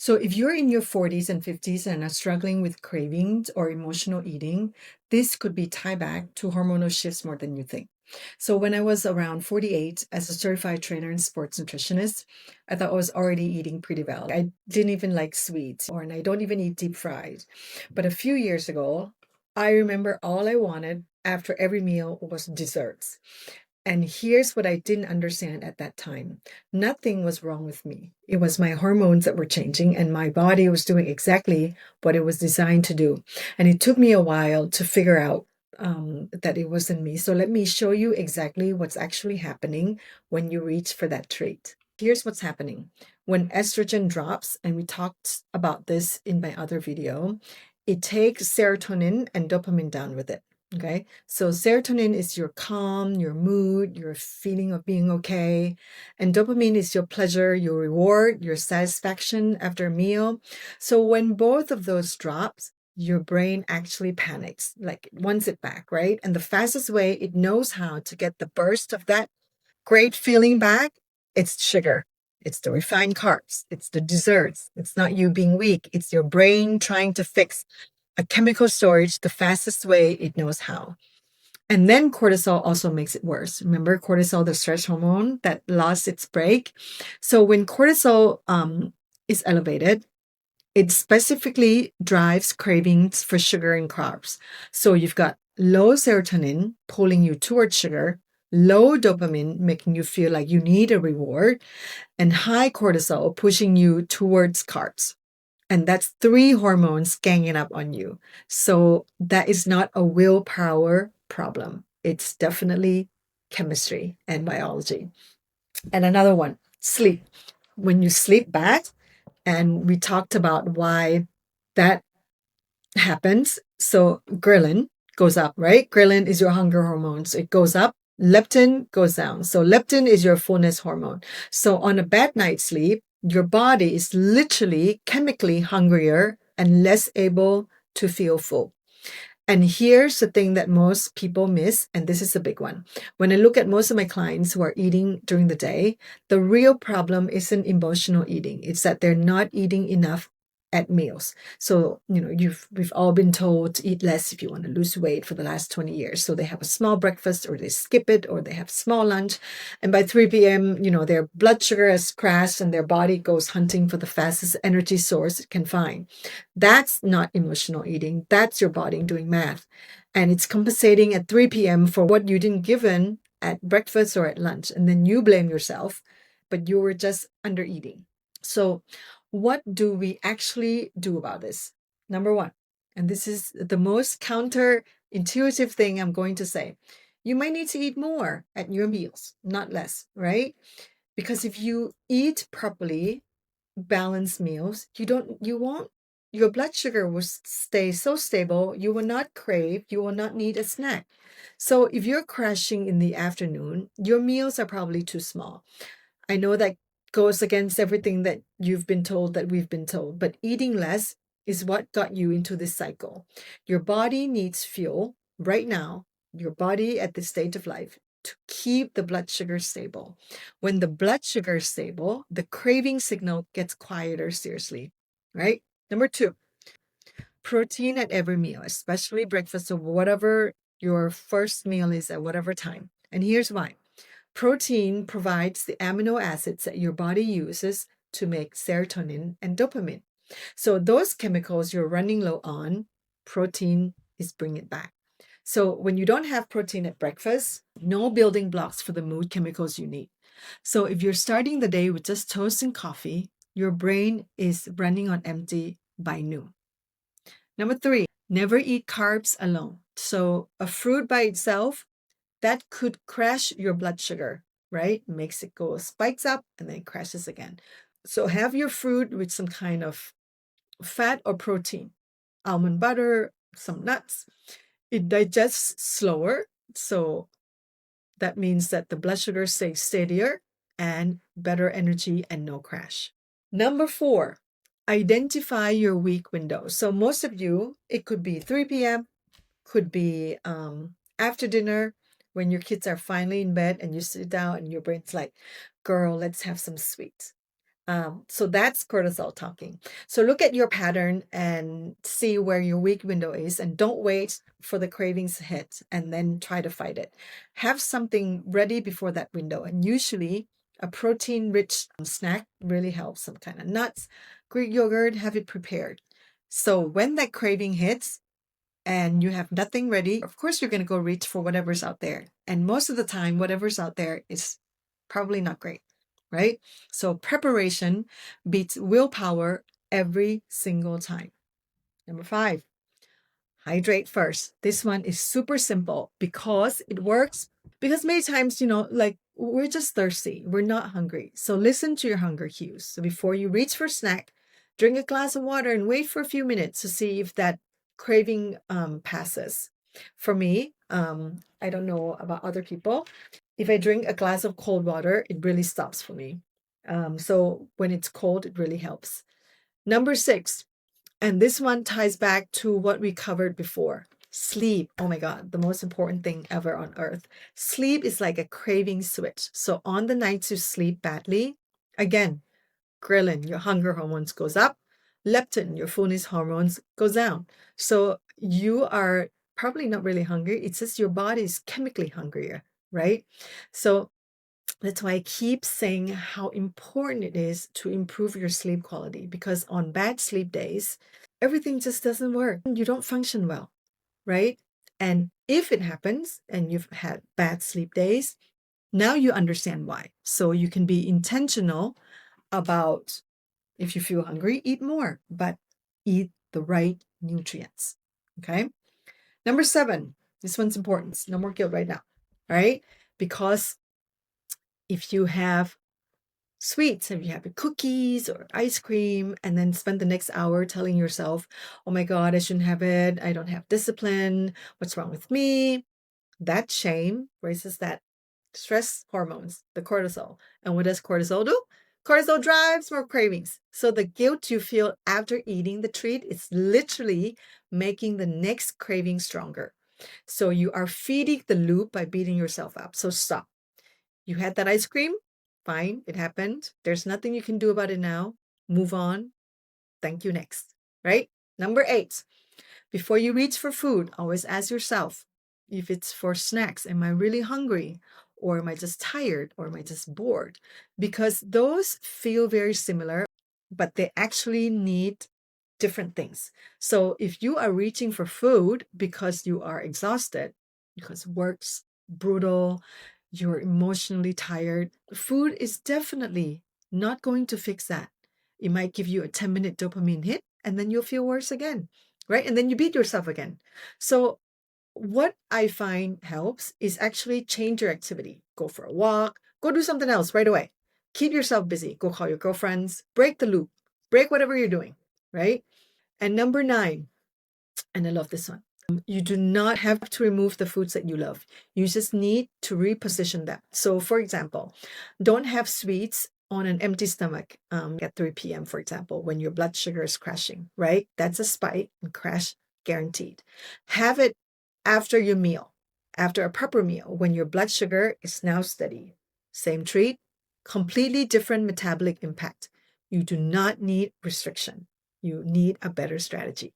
So if you're in your 40s and 50s and are struggling with cravings or emotional eating, this could be tied back to hormonal shifts more than you think. So when I was around 48 as a certified trainer and sports nutritionist, I thought I was already eating pretty well. I didn't even like sweets and I don't even eat deep fried. But a few years ago, I remember all I wanted after every meal was desserts. And here's what I didn't understand at that time. Nothing was wrong with me. It was my hormones that were changing, and my body was doing exactly what it was designed to do. And it took me a while to figure out that it wasn't me. So let me show you exactly what's actually happening when you reach for that treat. Here's what's happening. When estrogen drops, and we talked about this in my other video, it takes serotonin and dopamine down with it. Okay, so serotonin is your calm, your mood, your feeling of being okay. And dopamine is your pleasure, your reward, your satisfaction after a meal. So when both of those drops, your brain actually panics, like it wants it back, right? And the fastest way it knows how to get the burst of that great feeling back, it's sugar. It's the refined carbs. It's the desserts. It's not you being weak. It's your brain trying to fix a chemical storage the fastest way it knows how. And then cortisol also makes it worse. Remember cortisol, the stress hormone that lost its break? So when cortisol is elevated, it specifically drives cravings for sugar and carbs. So you've got low serotonin pulling you towards sugar, low dopamine making you feel like you need a reward, and high cortisol pushing you towards carbs. And that's three hormones ganging up on you. So that is not a willpower problem. It's definitely chemistry and biology. And another one, sleep. When you sleep bad, and we talked about why that happens. So ghrelin goes up, right? Ghrelin is your hunger hormone. So it goes up. Leptin goes down. So leptin is your fullness hormone. So on a bad night's sleep, your body is literally chemically hungrier and less able to feel full. And here's the thing that most people miss, and this is a big one. When I look at most of my clients who are eating during the day, the real problem isn't emotional eating. It's that they're not eating enough at meals. So, we've all been told to eat less if you want to lose weight for the last 20 years. So they have a small breakfast or they skip it or they have small lunch. And by 3 p.m., their blood sugar has crashed and their body goes hunting for the fastest energy source it can find. That's not emotional eating. That's your body doing math. And it's compensating at 3 p.m. for what you didn't give in at breakfast or at lunch. And then you blame yourself, but you were just under eating. So what do we actually do about this? Number one, and this is the most counterintuitive thing I'm going to say, you might need to eat more at your meals, not less, right? Because if you eat properly, balanced meals, your blood sugar will stay so stable, you will not crave, you will not need a snack. So if you're crashing in the afternoon, your meals are probably too small. I know that goes against everything that you've been told, that we've been told, but eating less is what got you into this cycle. Your body needs fuel right now, your body at this stage of life, to keep the blood sugar stable. When the blood sugar is stable, the craving signal gets quieter, seriously, right? Number two, protein at every meal, especially breakfast or whatever your first meal is at whatever time. And here's why. Protein provides the amino acids that your body uses to make serotonin and dopamine. So those chemicals you're running low on, protein is bringing it back. So when you don't have protein at breakfast, no building blocks for the mood chemicals you need. So if you're starting the day with just toast and coffee, your brain is running on empty by noon. Number three, never eat carbs alone. So a fruit by itself, that could crash your blood sugar, right? Makes it go, spikes up and then crashes again. So have your fruit with some kind of fat or protein, almond butter, some nuts. It digests slower. So that means that the blood sugar stays steadier and better energy and no crash. Number four, identify your weak window. So most of you, it could be 3 p.m., could be after dinner when your kids are finally in bed and you sit down and your brain's like, girl, let's have some sweets. So that's cortisol talking. So look at your pattern and see where your weak window is, and don't wait for the cravings to hit and then try to fight it. Have something ready before that window. And usually a protein-rich snack really helps, some kind of nuts, Greek yogurt, have it prepared. So when that craving hits and you have nothing ready, of course you're going to go reach for whatever's out there. And most of the time, whatever's out there is probably not great, right? So preparation beats willpower every single time. Number 5, hydrate first. This one is super simple because it works. Because many times, like we're just thirsty, we're not hungry. So listen to your hunger cues. So before you reach for a snack, drink a glass of water and wait for a few minutes to see if that craving passes. For me, I don't know about other people. If I drink a glass of cold water, it really stops for me. So when it's cold, it really helps. Number 6, and this one ties back to what we covered before. Sleep. Oh my God, the most important thing ever on earth. Sleep is like a craving switch. So on the nights you sleep badly, again, ghrelin, your hunger hormones goes up. Leptin, your fullness hormones goes down. So you are probably not really hungry. It's just your body is chemically hungrier, right? So that's why I keep saying how important it is to improve your sleep quality, because on bad sleep days, everything just doesn't work. You don't function well, right? And if it happens and you've had bad sleep days, now you understand why. So you can be intentional about, if you feel hungry, eat more, but eat the right nutrients. Okay. Number 7, this one's important. No more guilt right now. All right. Because if you have sweets, if you have cookies or ice cream, and then spend the next hour telling yourself, oh my God, I shouldn't have it. I don't have discipline. What's wrong with me? That shame raises that stress hormones, the cortisol. And what does cortisol do? Cortisol drives more cravings. So the guilt you feel after eating the treat is literally making the next craving stronger. So you are feeding the loop by beating yourself up. So stop. You had that ice cream? Fine, it happened. There's nothing you can do about it now. Move on. Thank you next. Right? Number 8, before you reach for food, always ask yourself, if it's for snacks, am I really hungry? Or am I just tired? Or am I just bored? Because those feel very similar, but they actually need different things. So if you are reaching for food because you are exhausted, because work's brutal, you're emotionally tired, food is definitely not going to fix that. It might give you a 10-minute dopamine hit, and then you'll feel worse again, right? And then you beat yourself again. So what I find helps is actually change your activity. Go for a walk, go do something else right away. Keep yourself busy. Go call your girlfriends, break the loop, break whatever you're doing, right? And number 9, and I love this one. You do not have to remove the foods that you love. You just need to reposition them. So, for example, don't have sweets on an empty stomach at 3 p.m., for example, when your blood sugar is crashing, right? That's a spike and crash guaranteed. Have it after your meal, after a proper meal, when your blood sugar is now steady. Same treat, completely different metabolic impact. You do not need restriction. You need a better strategy.